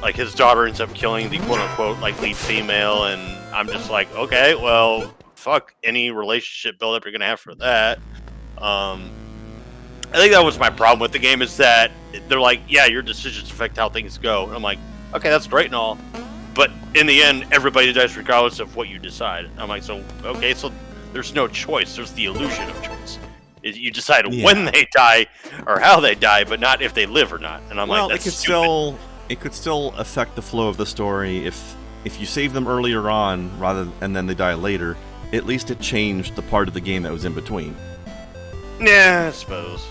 Like, his daughter ends up killing the quote-unquote, like, lead female, and I'm just like, okay, well, fuck any relationship build-up you're gonna have for that. I think that was my problem with the game, is that they're like, yeah, your decisions affect how things go. And I'm like, okay, that's great and all, but in the end, everybody dies regardless of what you decide. I'm like, so, okay, so there's no choice. There's the illusion of choice. You decide when they die, or how they die, but not if they live or not. And I'm like, that's stupid. It could still affect the flow of the story if you save them earlier on and then they die later. At least it changed the part of the game that was in between. Yeah, I suppose.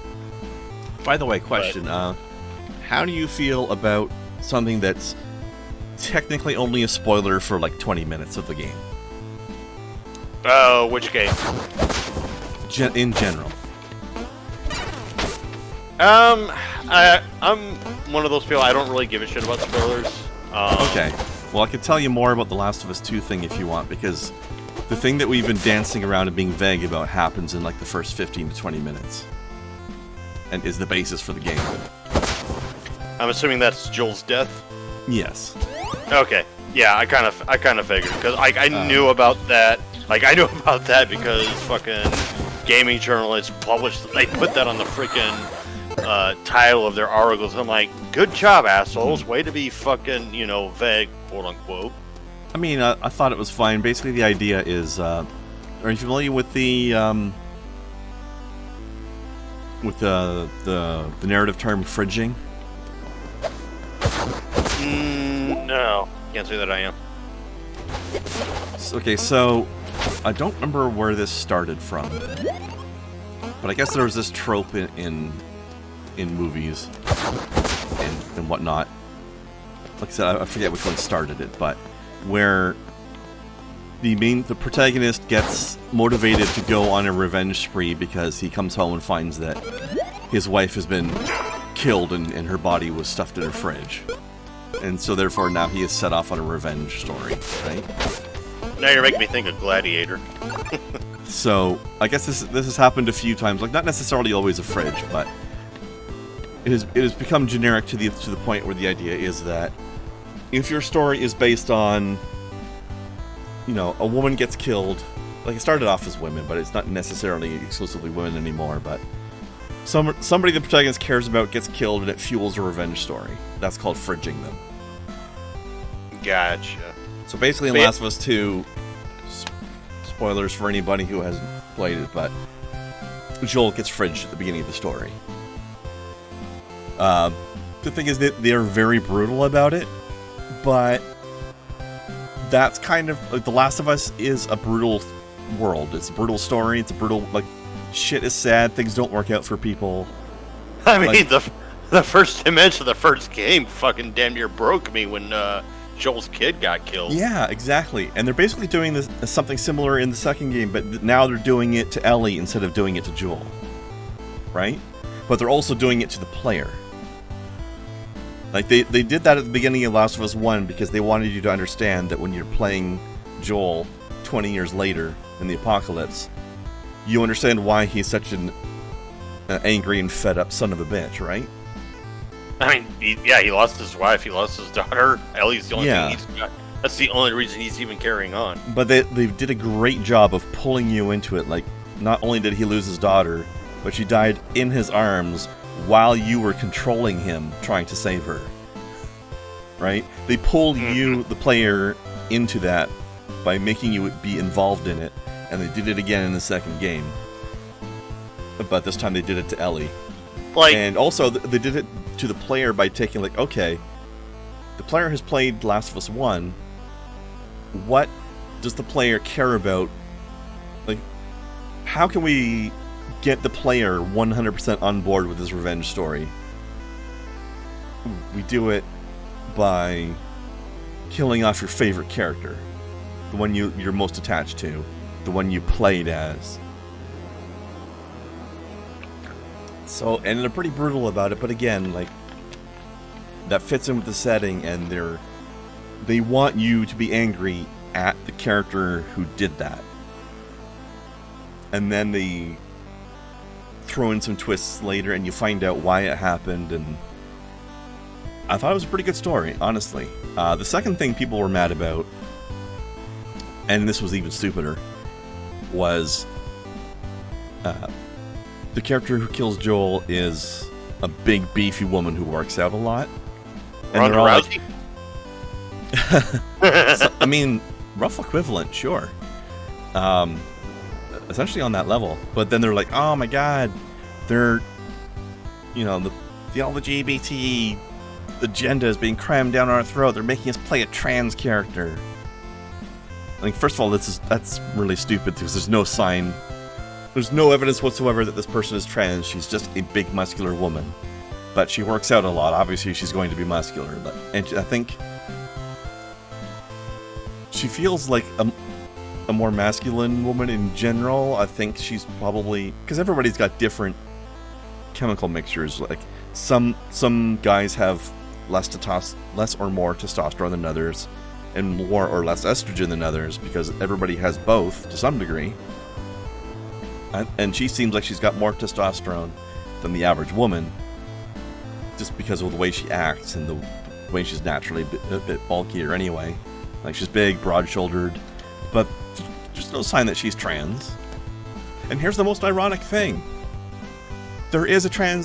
By the way, question: how do you feel about something that's technically only a spoiler for like 20 minutes of the game? Oh, which game? In general. I'm one of those people, I don't really give a shit about spoilers. Okay. Well, I could tell you more about the Last of Us 2 thing if you want, because the thing that we've been dancing around and being vague about happens in like the first 15 to 20 minutes. And is the basis for the game. I'm assuming that's Joel's death? Yes. Okay. Yeah, I kind of figured, because I knew about that. Like, I knew about that because fucking gaming journalists they put that on the freaking title of their articles. I'm like, good job, assholes. Way to be fucking, vague, quote unquote. I mean, I thought it was fine. Basically, the idea is, are you familiar with the narrative term fridging? No, can't say that I am. Okay, so I don't remember where this started from, but I guess there was this trope in movies and whatnot. Like I said, I forget which one started it, but where the protagonist gets motivated to go on a revenge spree because he comes home and finds that his wife has been killed and her body was stuffed in her fridge. And so therefore now he is set off on a revenge story, right? Now you're making me think of Gladiator. So I guess this has happened a few times, like not necessarily always a fridge, but it has become generic to the point where the idea is that if your story is based on, a woman gets killed, like it started off as women, but it's not necessarily exclusively women anymore, but somebody the protagonist cares about gets killed and it fuels a revenge story. That's called fridging them. Gotcha. So basically in Last of Us 2, spoilers for anybody who hasn't played it, but Joel gets fridged at the beginning of the story. The thing is that they're very brutal about it, but that's kind of like The Last of Us is a brutal world. It's a brutal story. It's a brutal, like, shit is sad. Things don't work out for people. I mean, the first dimension of the first game fucking damn near broke me when Joel's kid got killed. Yeah, exactly. And they're basically doing this something similar in the second game, but now they're doing it to Ellie instead of doing it to Joel. Right? But they're also doing it to the player. Like, they did that at the beginning of Last of Us 1 because they wanted you to understand that when you're playing Joel 20 years later in the apocalypse, you understand why he's such an angry and fed up son of a bitch, right? I mean, he lost his wife, he lost his daughter. Ellie's the only thing he's got. That's the only reason he's even carrying on. But they did a great job of pulling you into it. Like, not only did he lose his daughter, but she died in his arms while you were controlling him, trying to save her. Right? They pulled you, the player, into that by making you be involved in it, and they did it again in the second game. But this time they did it to Ellie. And also, they did it to the player by taking, like, okay, the player has played Last of Us 1. What does the player care about? Like, how can we get the player 100% on board with this revenge story? We do it by killing off your favorite character. The one you're most attached to. The one you played as. So, and they're pretty brutal about it, but again, like, that fits in with the setting, and they want you to be angry at the character who did that. And then they throw in some twists later, and you find out why it happened, and I thought it was a pretty good story, honestly. The second thing people were mad about, and this was even stupider, was the character who kills Joel is a big, beefy woman who works out a lot. And Ronda Rousey? So, I mean, rough equivalent, sure. Essentially on that level. But then they're like, oh my god, they're, you know, the LGBT agenda is being crammed down our throat. They're making us play a trans character. Like, first of all, that's really stupid because there's no sign. There's no evidence whatsoever that this person is trans. She's just a big, muscular woman. But she works out a lot. Obviously, she's going to be muscular. And I think she feels like a more masculine woman in general. I think she's probably... Because everybody's got different chemical mixtures. Like, some guys have less or more testosterone than others, and more or less estrogen than others, because everybody has both to some degree. And she seems like she's got more testosterone than the average woman, just because of the way she acts and the way she's naturally a bit bulkier anyway. Like, she's big, broad-shouldered, but there's no sign that she's trans. And here's the most ironic thing. There is a trans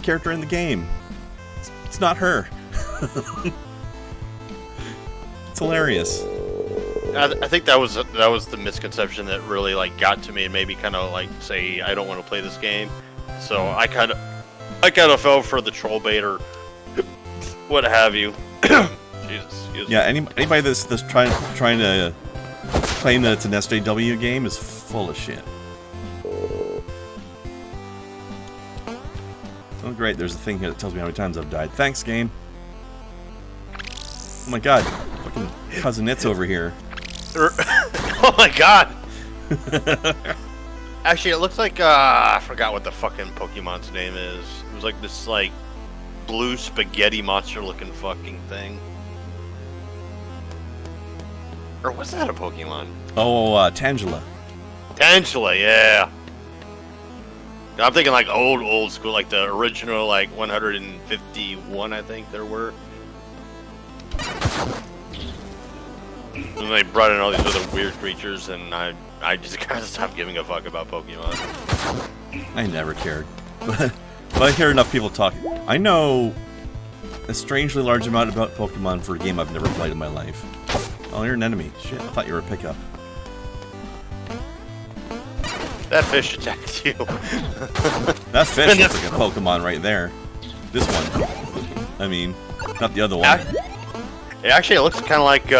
character in the game. It's not her. It's hilarious. I think that was the misconception that really, like, got to me and maybe kind of like say I don't want to play this game. So I kind of fell for the troll bait or what have you. Jesus. Yeah, anybody that's trying to claim that it's an SJW game is full of shit. Oh great, there's a thing here that tells me how many times I've died. Thanks, game. Oh my god, fucking Cousin It's over here. Oh my god! Actually, it looks like, I forgot what the fucking Pokemon's name is. It was like this, like, blue spaghetti monster-looking fucking thing. Or was that a Pokemon? Oh, Tangela. Tangela, yeah. I'm thinking, like, old school, like the original, like, 151, I think there were. And they brought in all these other weird creatures, and I just kind of stopped giving a fuck about Pokemon. I never cared. But I hear enough people talk. I know a strangely large amount about Pokemon for a game I've never played in my life. Oh, you're an enemy. Shit, I thought you were a pickup. That fish attacked you. That fish looks like a Pokemon right there. This one. I mean, not the other one. Actually, it looks kind of like,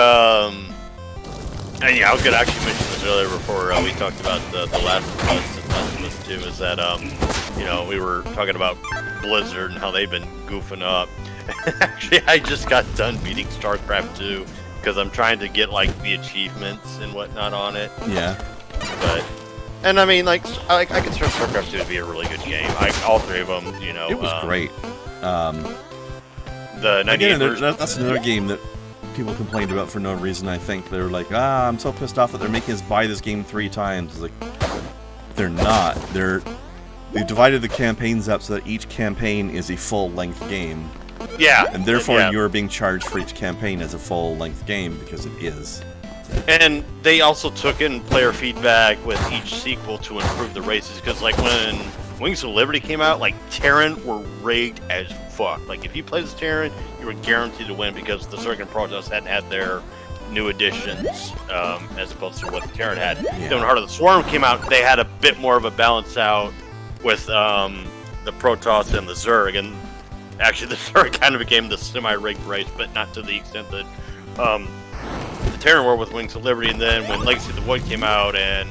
and yeah, I was going to actually mention this earlier before we talked about the Last of Us 2, is that, you know, we were talking about Blizzard and how they've been goofing up. Actually, I just got done beating StarCraft 2 because I'm trying to get, like, the achievements and whatnot on it. Yeah. But, and I mean, like, I consider StarCraft 2 to be a really good game. All three of them, you know. It was great. The 98 again, that's another game that people complained about for no reason, I think. They were like, I'm so pissed off that they're making us buy this game 3 times. Like, they're not. They've divided the campaigns up so that each campaign is a full-length game. Yeah. And therefore, you're being charged for each campaign as a full-length game, because it is. And they also took in player feedback with each sequel to improve the races, because, like, when Wings of Liberty came out, like, Terran were rigged as fuck. Like, if you played as Terran, you were guaranteed to win because the Circuit Protoss hadn't had their new additions as opposed to what the Terran had. Yeah. Then when Heart of the Swarm came out, they had a bit more of a balance out with the Protoss and the Zerg, and actually the Zerg kind of became the semi-rigged race, but not to the extent that the Terran War with Wings of Liberty. And then when Legacy of the Void came out and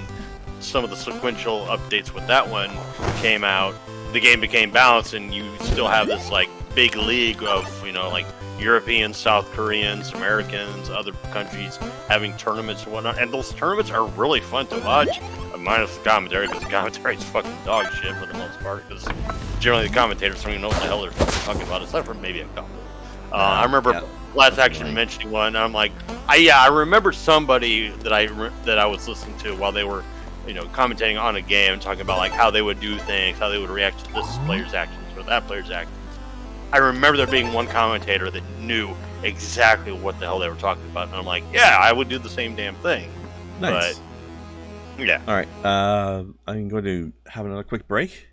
some of the sequential updates with that one came out, the game became balanced, and you still have this like big league of, you know, like Europeans, South Koreans, Americans, other countries having tournaments and whatnot, and those tournaments are really fun to watch, minus the commentary, because the commentary is fucking dog shit for the most part, because generally the commentators don't even know what the hell they're fucking talking about, except for maybe a couple. I remember Last Action mentioning one, and I'm like, I remember somebody that I was listening to while they were, you know, commentating on a game, talking about like how they would do things, how they would react to this player's actions or that player's actions. I remember there being one commentator that knew exactly what the hell they were talking about, and I'm like, yeah, I would do the same damn thing. Nice. But yeah. All right. I'm going to have another quick break.